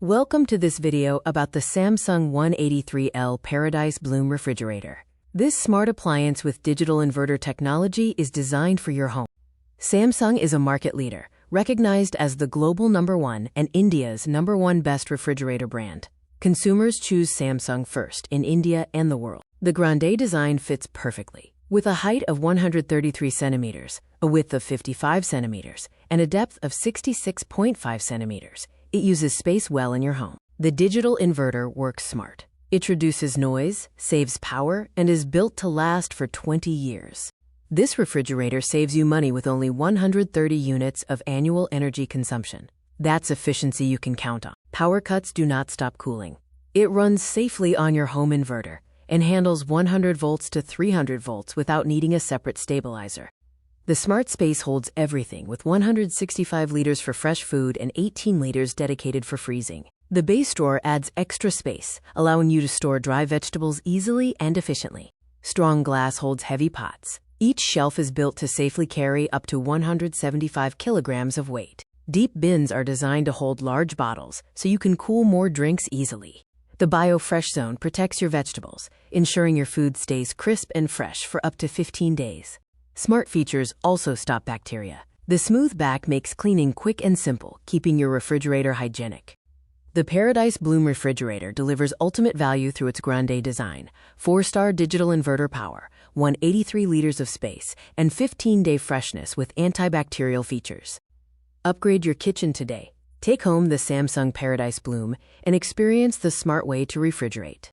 Welcome to this video about the Samsung 183L Paradise Bloom Refrigerator. This smart appliance with digital inverter technology is designed for your home. Samsung is a market leader, recognized as the global #1 and India's #1 best refrigerator brand. Consumers choose Samsung first in India and the world. The Grande design fits perfectly. With a height of 133 centimeters, a width of 55 centimeters, and a depth of 66.5 centimeters, it uses space well in your home. The digital inverter works smart. It reduces noise, saves power, and is built to last for 20 years. This refrigerator saves you money with only 130 units of annual energy consumption. That's efficiency you can count on. Power cuts do not stop cooling. It runs safely on your home inverter and handles 100 volts to 300 volts without needing a separate stabilizer. The smart space holds everything with 165 liters for fresh food and 18 liters dedicated for freezing. The base drawer adds extra space, allowing you to store dry vegetables easily and efficiently. Strong glass holds heavy pots. Each shelf is built to safely carry up to 175 kilograms of weight. Deep bins are designed to hold large bottles, so you can cool more drinks easily. The BioFresh zone protects your vegetables, ensuring your food stays crisp and fresh for up to 15 days. Smart features also stop bacteria. The smooth back makes cleaning quick and simple, keeping your refrigerator hygienic. The Paradise Bloom refrigerator delivers ultimate value through its Grande design, 4-star digital inverter power, 183 liters of space, and 15-day freshness with antibacterial features. Upgrade your kitchen today. Take home the Samsung Paradise Bloom and experience the smart way to refrigerate.